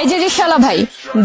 এই যে রিকশাওয়ালা ভাই,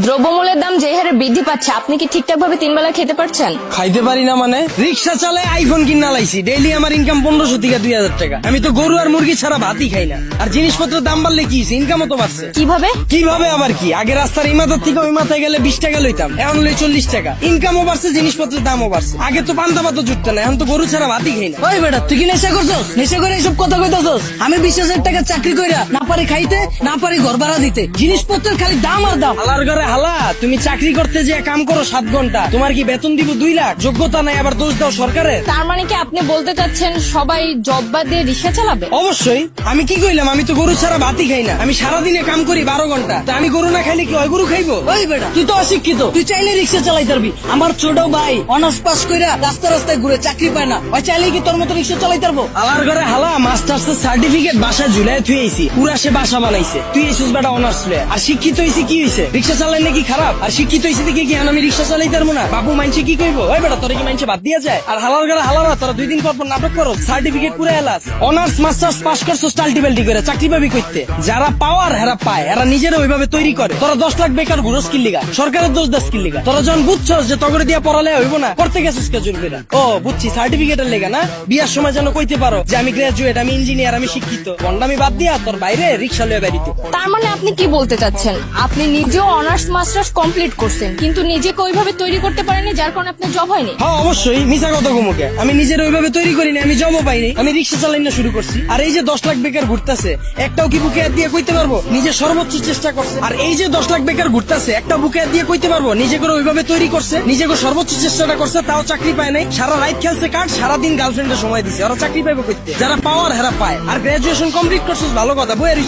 দ্রব্যমূল্যের দাম যে হারে বৃদ্ধি পাচ্ছে, আপনি কি ঠিকঠাক ভাবে 3 বেলা খেতে পারছেন? খাইতে পারি না মানে? রিক্সা চালায় আইফোন কিনা লাইছি, ডেইলি আমার ইনকাম 1500 থেকে 2000 টাকা। আমি তো গরু আর মুরগি ছাড়া ভাতই খাই না। আর জিনিসপত্রের দাম বাড়লে কি ইনকামও তো বাড়ছে। কিভাবে? কিভাবে আবার কি? আগে রাস্তার এই মাথার থেকে ওই মাথায় গেলে 20 টাকা লইতাম, এখন লই 40 টাকা। ইনকামও বাড়ছে, জিনিসপত্রের দামও বাড়ছে। আগে তো পান্তা ভাতও জুটতো না, এখন তো গরু ছাড়া ভাতই খাই না। ওই বেটা, তুই কি নেশা করছস? নেশা করে এইসব কথা কইতাছস? আমি 20,000 টাকা চাকরি কইরা না পারি খাইতে, না পারি ঘর ভাড়া দিতে, জিনিসপত্রের খালি দাম আর দাম। হালার ঘরে হালা, তুমি চাকরি করতে যে কাম করো 7 ঘন্টা, তোমার কি বেতন দিব 2 লাখ? যোগ্যতা নাই, আবার দোষ দাও সরকারের। তার মানে কি আপনি বলতে চাচ্ছেন সবাই জব বাদ দিয়ে রিকশা চালাবে? অবশ্যই। আমি কি কইলাম? আমি তো গরু ছাড়া ভাতই খাই না। আমি সারাদিনে কাম করি 12 ঘন্টা। তা আমি গরু না খাইলে কি ওই গরু খাইবো? ওই বেটা, তুই তো অশিক্ষিত, তুই চাইলে রিক্সা চালাইতে পারবি। আমার ছোট ভাই অনার্স পাস কইরা রাস্তায় রাস্তায় ঘুরে চাকরি পায় না, ওই চাইলে কি তোর মতো রিক্সা চালাইতে পারবো? হালার ঘরে হালা, মাস্টার্স সার্টিফিকেট বাসায় ঝুলাই থুই আইছি, পুরা সে বাসা বানাইছে। তুই এসুস বেটা অনার্স লয়ে। আর শিক্ষিত হইছি কি হইছে? রিক্সা চালাই নাকি খারাপ? আর শিক্ষিত হইছি দেখি কি আমি রিক্সা চালাইতে পারবো না? বাবু মানছে কি কইবো? ওই বেটা, তোর কি মানছে বাদ দিয়া যায়? আর হালার ঘরে হালারা, তোরা 2 দিন পর পর নাটক করো, সার্টিফিকেট পুরা এলাস। অনার্স মাস্টার্স পাস করছো টাল্টিবেল্টি করে, চাকরি পাবি কইতে? যারা পাওয়ার হেরা পায়, এরা নিজেরা ওইভাবে তৈরি করে। তোরা 10 লাখ বেকার ঘুরো স্কিল লিগা, সরকারের দোষ দা স্কিল লিগা। তোরা যখন বুঝছস যে তগরে দিয়া পড়ালে হইব না, করতে গেছিস কে জোর করে? ও বুঝছি, সার্টিফিকেটের লেগা না? বিয়ার সময় যেন কইতে পারো যে আমি গ্রাজুয়েট, আমি ইঞ্জিনিয়ার, আমি শিক্ষিত। বন্ডামি বাদ দিয়া তোর বাইরে রিক্সা লয়ে বেরিতে। তার মানে আপনি কি বলতে চাচ্ছেন, আপনি নিজেও অনার্স মাস্টার্স কমপ্লিট করছেন, কিন্তু নিজেকে ওইভাবে তৈরি করতে পারেননি, যার কারণে আপনার জব হয়নি? হ্যাঁ অবশ্যই, মিছা কথা কমুকে। আমি নিজের ওইভাবে তৈরি করিনি, আমি জবও পাইনি, আমি রিক্সা চালাই না শুরু করছি। আর এই যে 10 লাখ বেকার ঘুরতেছে, একটাও কি বুকে হাত দিয়ে কইতে পারবো নিজে সর্বোচ্চ চেষ্টা করছে? আর এই যে 10 লাখ বেকার ঘুরতেছে, একটা বুকে হাত দিয়ে কইতে পারবো নিজে করে ওইভাবে তৈরি করছে, নিজে করে সর্বোচ্চ চেষ্টাটা করছে, তাও চাকরি পায় নাই? সারা রাত খেলছে কার্ড, সারাদিন গার্লফ্রেন্ডের সময় দিছে, ওরা চাকরি পাইবো কইতে? যারা পাওয়ার হেরা পায়। আর গ্রাজুয়েশন কমপ্লিট করছিস ভালো কথা, বইয়ের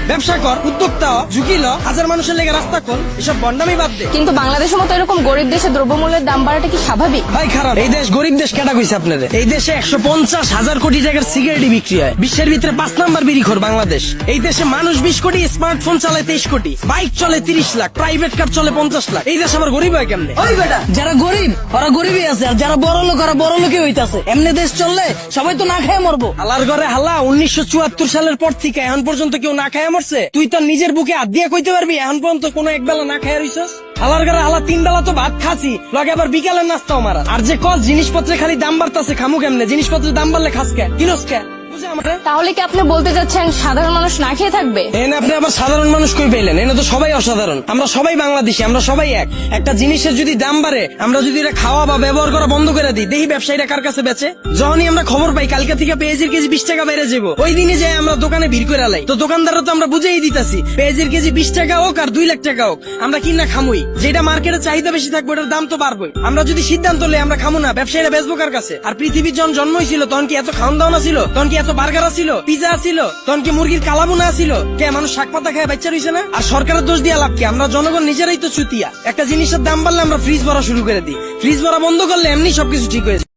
ব্যবসা কর, উদ্যোক্তা হ, ঝুঁকি ল, 1000 মানুষের লেগে রাস্তা খোল, এসব বন্ডামি বাদ দে। কিন্তু বাংলাদেশের মতো এরকম গরিব দেশে দ্রব্যমূল্যের দাম বাড়াটা কি স্বাভাবিক? ভাই খারাপ। এই দেশ গরিব দেশ কেটা কইছে আপনাদের? এই দেশে 150,000 কোটি টাকার সিগারেটই বিক্রি হয়। বিশ্বের ভিতরে 5 নাম্বার বিড়িখোর বাংলাদেশ। এই দেশে মানুষ 20 কোটি, স্মার্টফোন চালায় 23 কোটি, বাইক চলে 30 লাখ, প্রাইভেট কার চলে 50 লাখ। এই দেশ আবার গরিব হয় কেমনে? ওই বেটা, যারা গরিব ওরা গরিবই আছে, আর যারা বড় লোক ওরা বড় লোকই হইতাছে। এমনি দেশ চললে সবাই তো না খেয়ে মরবো। হালার ঘরে হালা, 1974 সালের পর থেকে এখন পর্যন্ত কেউ না খায় মরছে? তুই তো নিজের বুকে হাত দিয়ে কইতে পারবি এখন পর্যন্ত কোনো একবেলা না খায় রইছস? হালার ঘরে হালা, 3 বেলা তো ভাত খাসি, লগে আবার বিকালের নাস্তাও মারা। আর যে কস জিনিসপত্রে খালি দাম বাড়তাছে, খামু কেমনে? জিনিসপত্রের দাম বাড়লে খাস কে, কিনস কে? তাহলে কি আপনি বলতে চাচ্ছেন সাধারণ মানুষ না খেয়ে থাকবে? এনে আপনি আবার সাধারণ মানুষ কই পেলেন? এনে তো সবাই অসাধারণ। আমরা সবাই বাংলাদেশি, আমরা সবাই এক। একটা জিনিসের যদি দাম বাড়ে, আমরা যদি এটা খাওয়া বা ব্যবহার করা বন্ধ করে দিই, দেখি ব্যবসায়ীরা কার কাছে বেচে। যখনই আমরা খবর পাই কালকে থেকে পেঁয়াজের কেজি 20 টাকা বেড়ে যাবো, ওই দিনে যাই আমরা দোকানে ভিড় করে লাই। তো দোকানদাররা তো আমরা বুঝেই দিতাছি পেঁয়াজের কেজি 20 টাকা হোক আর 2 লাখ টাকা হোক, আমরা কিনা খামুই। যেটা মার্কেটে চাহিদা বেশি থাকবে ওটার দাম তো বাড়বেই। আমরা যদি সিদ্ধান্ত লই আমরা খামু না, ব্যবসায়ীরা বেচবো কার কাছে? আর পৃথিবীর যখন জন্ম হয়েছিল তখন কি এত খাওয়ান দাওয়া ছিল? তখন কি এত বার্গার ছিল, পিজা ছিল? তখন কি মুরগির কালাবুনা ছিল? কে মানুষ শাক পাতা খায় বাচ্চা রইছে না? আর সরকারের দোষ দিয়া লাভ কি? আমরা জনগণ নিজেরাই তো চুতিয়া। একটা জিনিসের দাম বাড়লে আমরা ফ্রিজ ভরা শুরু করে দিই, ফ্রিজ ভরা বন্ধ করলে এমনি সবকিছু ঠিক হয়ে যায়।